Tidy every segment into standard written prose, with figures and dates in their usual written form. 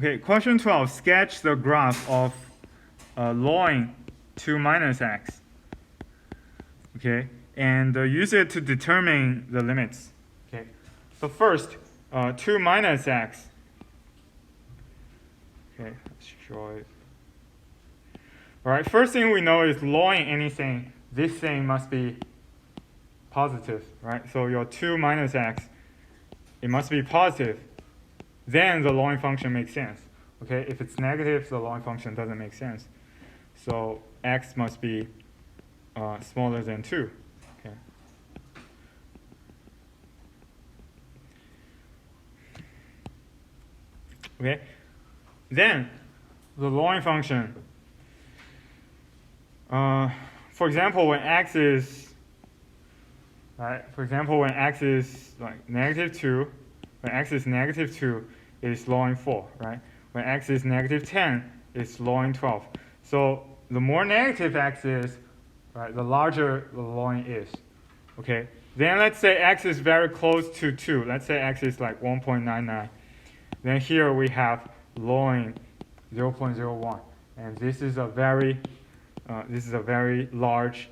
Okay, question 12. Sketch the graph of ln 2 minus x. Okay, and use it to determine the limits. Okay, so first, 2 minus x. Okay, let's draw it. All right, first thing we know is ln anything, this thing must be positive, right? So your 2 minus x, it must be positive. Then the ln function makes sense. Okay, if it's negative, the ln function doesn't make sense. So x must be smaller than 2. Okay. Okay. Then the ln function. For example, when x is like negative 2, when x is negative 2, it's ln 4, right? When x is negative 10, it's ln 12. So the more negative x is, right, the larger the ln is. Okay. Then let's say x is very close to 2. Let's say x is like 1.99. Then here we have ln 0.01, and this is a very large.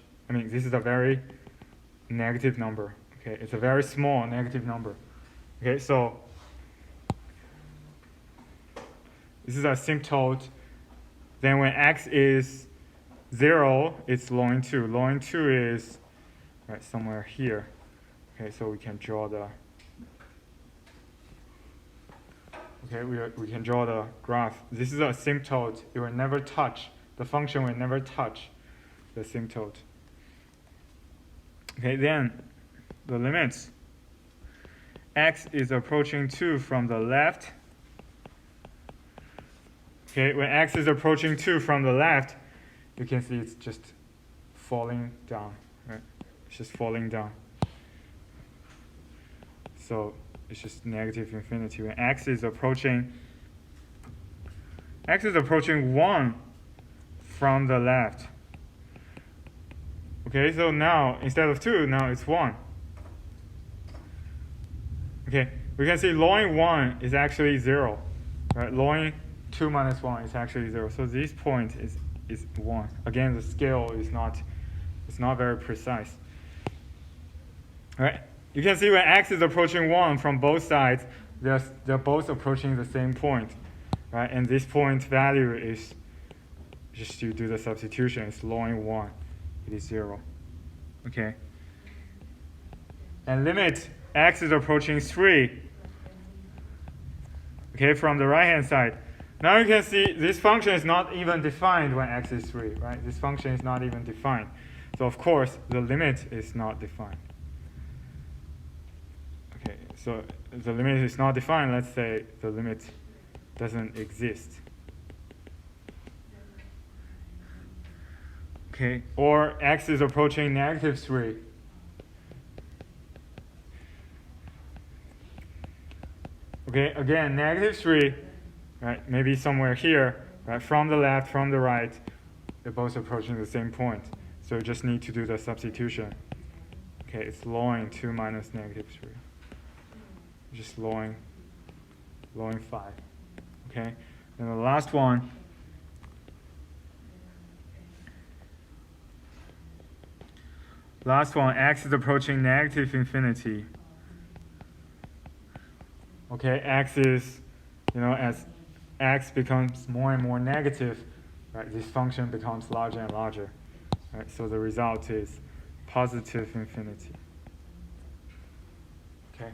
This is a very negative number. Okay, it's a very small negative number. Okay, so this is asymptote. Then when x is 0, it's ln 2. Ln 2 is right somewhere here. Okay, so we can draw the. Okay, we can draw the graph. This is asymptote. It will never touch. The function will never touch the asymptote. Okay, then the limits. X is approaching 2 from the left. Okay, when x is approaching 2 from the left, you can see it's just falling down. Right? It's just falling down. So it's just negative infinity. When x is approaching 1 from the left. Okay, so now instead of 2, now it's 1. Okay, we can see ln 1 is actually 0. Right? Ln 2 minus 1 is actually 0. So this point is 1. Again, the scale is not very precise. All right? You can see when x is approaching 1 from both sides, they're both approaching the same point. Right? And this point value is, just to do the substitution, it's ln 1. It is 0. Okay? And limit x is approaching 3. Okay, from the right-hand side. Now you can see this function is not even defined when x is 3, right? This function is not even defined. So of course, the limit is not defined. Okay, so the limit is not defined. Let's say the limit doesn't exist. Okay, or x is approaching negative 3. Okay, again, negative 3, right? Maybe somewhere here, right? From the left, from the right, they're both approaching the same point. So you just need to do the substitution. Okay, it's ln 2 minus negative 3. Just ln 5. Okay, and the last one. Last one, x is approaching negative infinity. Okay, x is, as x becomes more and more negative, right, this function becomes larger and larger. Right, so the result is positive infinity. Okay.